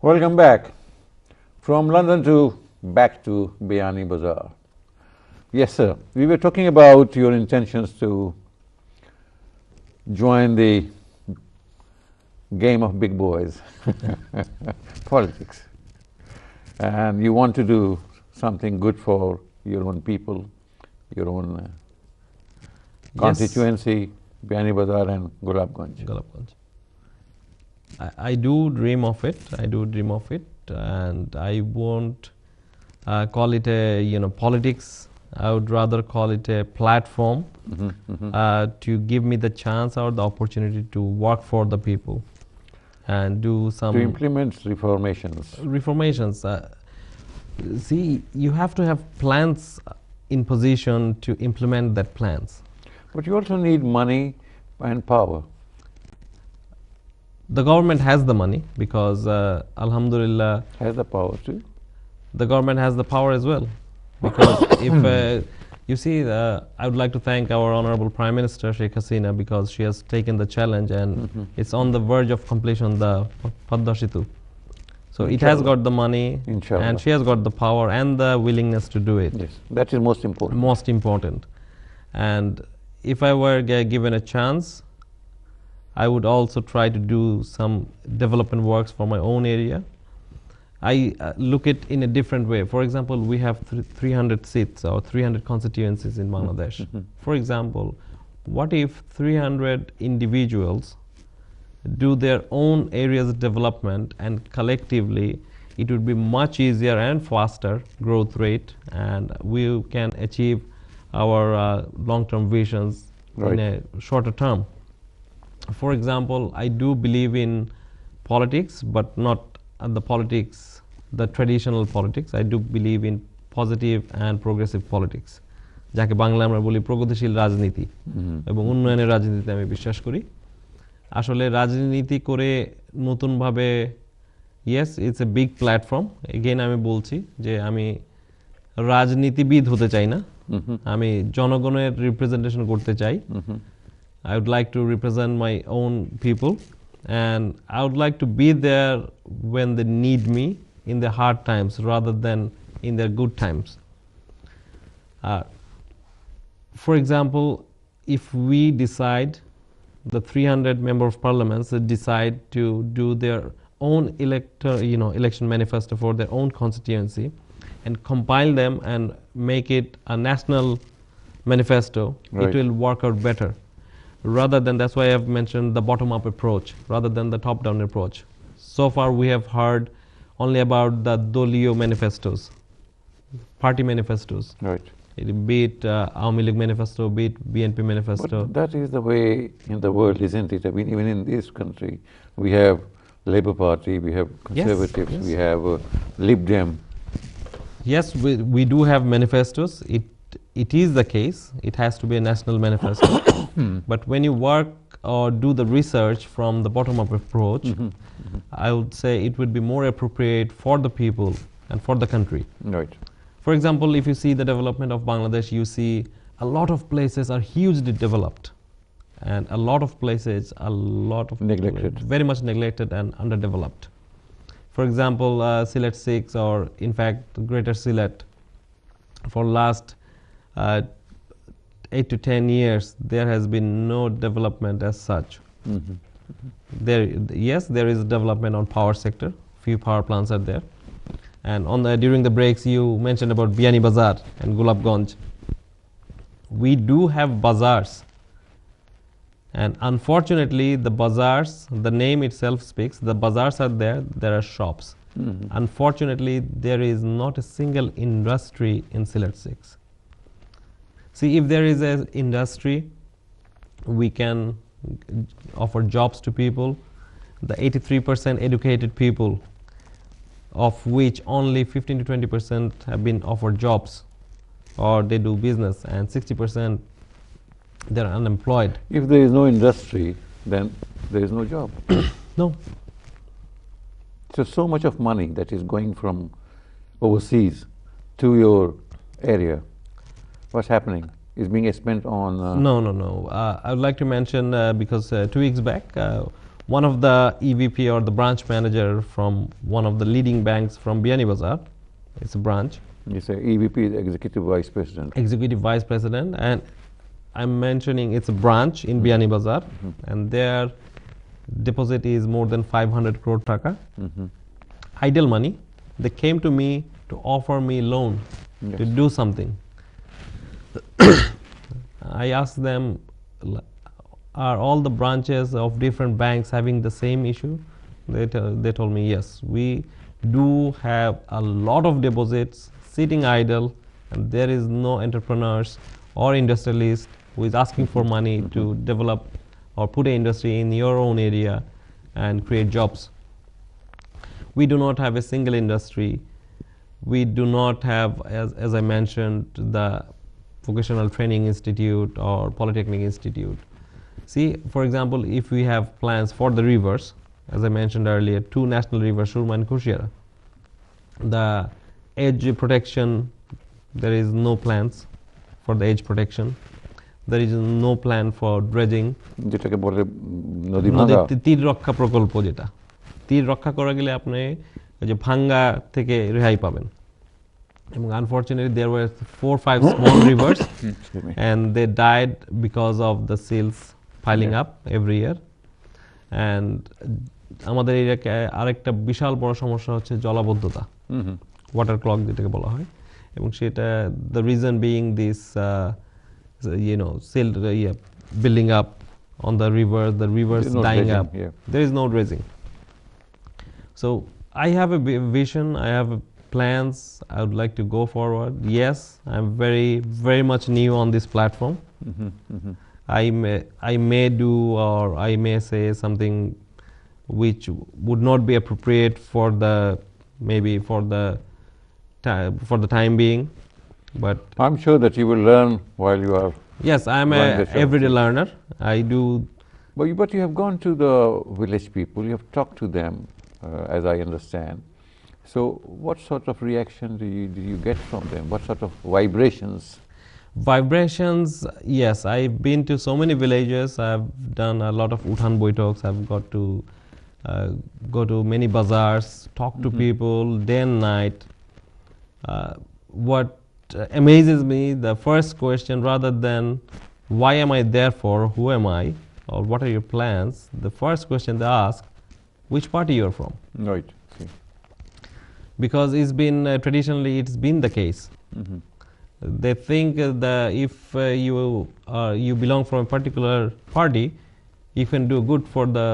Welcome back. From London to back to Biryani Bazaar. Yes, sir. We were talking about your intentions to join the game of big boys, politics. And you want to do something good for your own people, your own constituency, Biryani Bazaar and Gulabganj. I do dream of it. And I won't call it a politics. I would rather call it a platform to give me the chance or the opportunity to work for the people and do some to implement reformations. See, you have to have plans in position to implement that plans. But you also need money and power. The government has the money because Alhamdulillah has the power too. The government has the power as well, because if you see, I would like to thank our Honorable Prime Minister Sheikh Hasina, because she has taken the challenge and it's on the verge of completion, the Padma Setu. So it has got the money, and she has got the power and the willingness to do it. Yes, that is most important. Most important. And if I were given a chance, I would also try to do some development works for my own area. I look at it in a different way. For example, we have 300 seats or 300 constituencies in Bangladesh. For example, what if 300 individuals do their own areas of development, and collectively it would be much easier and faster growth rate, and we can achieve our long-term visions in a shorter term. For example, I do believe in politics, but not the traditional politics. I do believe in positive and progressive politics. যাকে বাংলা আমরা বলি প্রগতিশীল রাজনীতি এবং উন্নয়নের রাজনীতিতে আমি বিশ্বাস করি। আসলে রাজনীতি করে নতুনভাবে, yes, it's a big platform. Again আমি বলছি যে আমি রাজনীতিবিদ হতে চাই না, আমি জনগণের রিপ্রেজেন্টেশন করতে চাই। I would like to represent my own people, and I would like to be there when they need me in the hard times rather than in their good times. For example, if we decide, the 300 member of parliaments decide to do their own election manifesto for their own constituency and compile them and make it a national manifesto, it will work out better. Rather than, that's why I have mentioned the bottom-up approach rather than the top-down approach. So far we have heard only about the Doliyo manifestos, party manifestos. Right. Be it Awami League manifesto, be it BNP manifesto. But that is the way in the world, isn't it? I mean, even in this country, we have Labour Party, we have Conservatives, we have Lib Dem. Yes, we do have manifestos. It is the case. It has to be a national manifesto. But when you work or do the research from the bottom-up approach, I would say it would be more appropriate for the people and for the country. Right. For example, if you see the development of Bangladesh, you see a lot of places are hugely developed, and a lot of places, neglected, very much neglected and underdeveloped. For example, Sylhet 6, or in fact Greater Sylhet, for last 8 to 10 years, there has been no development as such. Yes, there is development on power sector. Few power plants are there. And during the breaks, you mentioned about Biryani Bazaar and Gulabganj. We do have bazaars. And unfortunately, the bazaars, the name itself speaks, the bazaars are there are shops. Unfortunately, there is not a single industry in Sylhet 6. See, if there is an industry, we can offer jobs to people. The 83% educated people, of which only 15 to 20% have been offered jobs or they do business, and 60% they're unemployed. If there is no industry, then there is no job. No. So much of money that is going from overseas to your area, what's happening? Is being spent on... No. I would like to mention, because 2 weeks back, one of the EVP or the branch manager from one of the leading banks from Biani Bazaar. It's a branch. You say EVP is Executive Vice President. Executive Vice President, and I'm mentioning it's a branch in Biani Bazaar, and their deposit is more than 500 crore taka. Idle money. They came to me to offer me loan to do something. I asked them, are all the branches of different banks having the same issue? They told me, yes, we do have a lot of deposits sitting idle, and there is no entrepreneurs or industrialist who is asking for money to develop or put an industry in your own area and create jobs. We do not have a single industry. We do not have, as I mentioned, the vocational training institute or polytechnic institute. See, for example, if we have plans for the rivers, as I mentioned earlier, 2 national rivers, Surma and Kushiara, the edge protection, there is no plans for the edge protection. There is no plan for dredging. যেটাকে বলে নদী ভাঙা, তীর রক্ষা প্রকল্প, যেটা তীর রক্ষা করা গেলে আপনি ওই যে ভাঙ্গা থেকে রেহাই পাবেন। এবং unfortunately there were 4-5 small rivers and they died because of the silts piling up every year. And আমাদের এরিয়াকে আরেকটা বিশাল বড় সমস্যা হচ্ছে জলাবদ্ধতা, ওয়াটার ক্লগ যেটাকে বলা হয়, এবং সেটা the reason being this silt building up on the rivers dying up. There is no dredging. So I have a vision, I have plans, I would like to go forward. Yes, I'm very much new on this platform. I may do, or I may say something which would not be appropriate for the time being, but I'm sure that you will learn while you are. Yes, I'm a everyday learner. I do. But you have gone to the village people, you have talked to them, as I understand. So what sort of reaction do you get from them? What sort of vibrations? Vibrations, yes. I've been to so many villages. I've done a lot of Uthan Boitoks. I've got to go to many bazaars, talk to people day and night. What amazes me, the first question, rather than why am I there for, who am I, or what are your plans, the first question they ask, which party you're from. Right. See. Because it's been traditionally it's been the case. They think that if you belong from a particular party, you can do good for the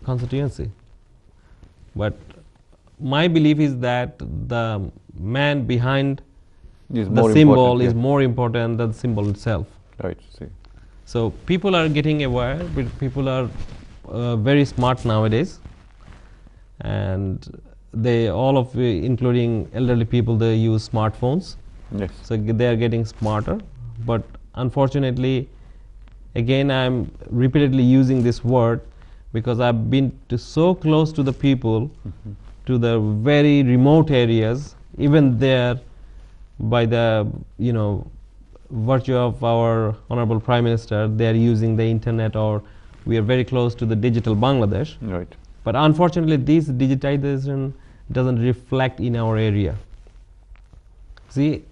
constituency. But my belief is that the man behind the symbol is more important than the symbol itself. Right. See. So people are getting aware, but people are very smart nowadays, and they including elderly people, they use smartphones. Yes. So they are getting smarter, but unfortunately, again I'm repeatedly using this word because I've been so close to the people, to the very remote areas. Even there, by the virtue of our honorable Prime Minister, they are using the internet, or we are very close to the digital Bangladesh. Right. But unfortunately, this digitization doesn't reflect in our area. See,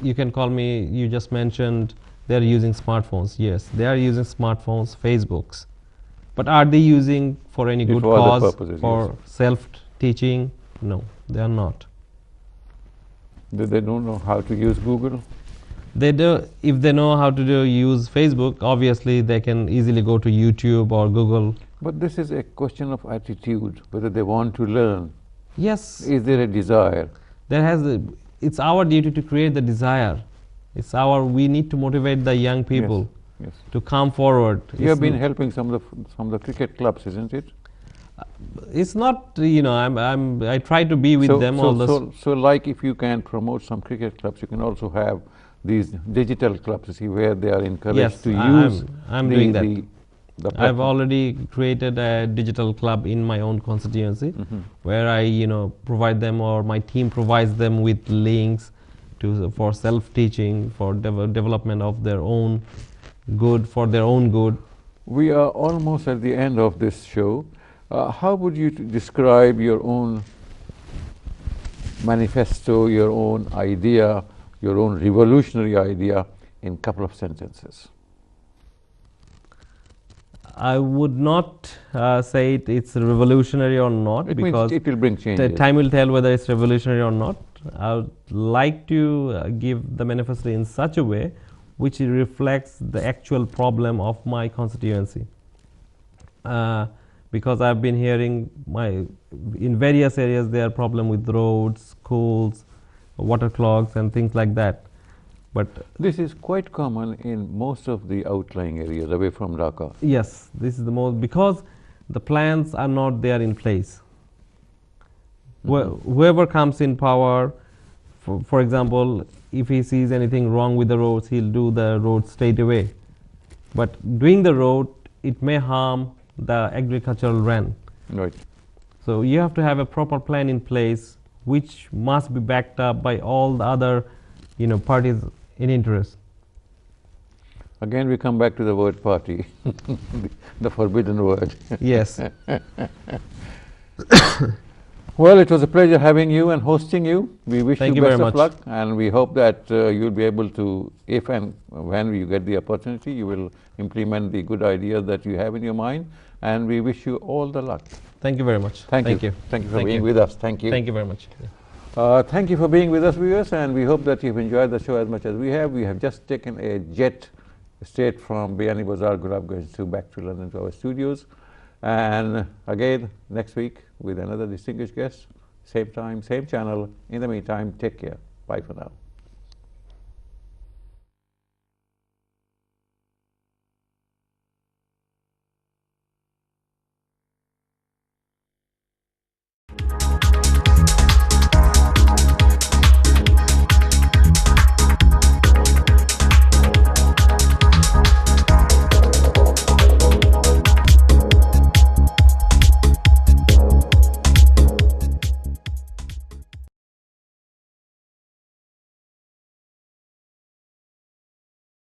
you can call me, you just mentioned they're using smartphones. Yes, they are using smartphones, Facebooks. But are they using for any good cause, for self-teaching? No, they are not. They don't know how to use Google? They do. If they know how to use Facebook, obviously they can easily go to YouTube or Google. But this is a question of attitude, whether they want to learn. Yes. Is there a desire? It's our duty to create the desire. We need to motivate the young people to come forward. You have been helping some of the cricket clubs, isn't it? It's not, I try to be with them all the. So like if you can promote some cricket clubs, you can also have these digital clubs, you see, where they are encouraged to use. I'm doing that. I've already created a digital club in my own constituency, where I provide them, or my team provides them with links for self-teaching, for development of their own good, for their own good. We are almost at the end of this show. How would you describe your own manifesto, your own idea, your own revolutionary idea in a couple of sentences? I would not say it's revolutionary or not, It because means it will bring changes. time will tell whether it's revolutionary or not. I would like to give the manifesto in such a way which reflects the actual problem of my constituency. Because I've been hearing in various areas there are problems with roads, schools, water clogs and things like that. But this is quite common in most of the outlying areas away from Dhaka. yes, this is the most, because the plans are not there in place. Whoever comes in power, for example, if he sees anything wrong with the roads, he'll do the road straight away. But doing the road, it may harm the agricultural land. Right. So you have to have a proper plan in place, which must be backed up by all the other, parties in interest. Again, we come back to the word party, the forbidden word. Yes. Well, it was a pleasure having you and hosting you. We wish Thank you you best very of much. luck, and we hope that you'll be able to, if and when you get the opportunity, you will implement the good ideas that you have in your mind, and we wish you all the luck. Thank you very much. Thank you. Thank you for being with us. Thank you. Thank you very much. Thank you for being with us, viewers, and we hope that you've enjoyed the show as much as we have. We have just taken a jet straight from Biryani Bazaar, Gulabganj, back to London to our studios. And again, next week with another distinguished guest, same time, same channel. In the meantime, take care. Bye for now.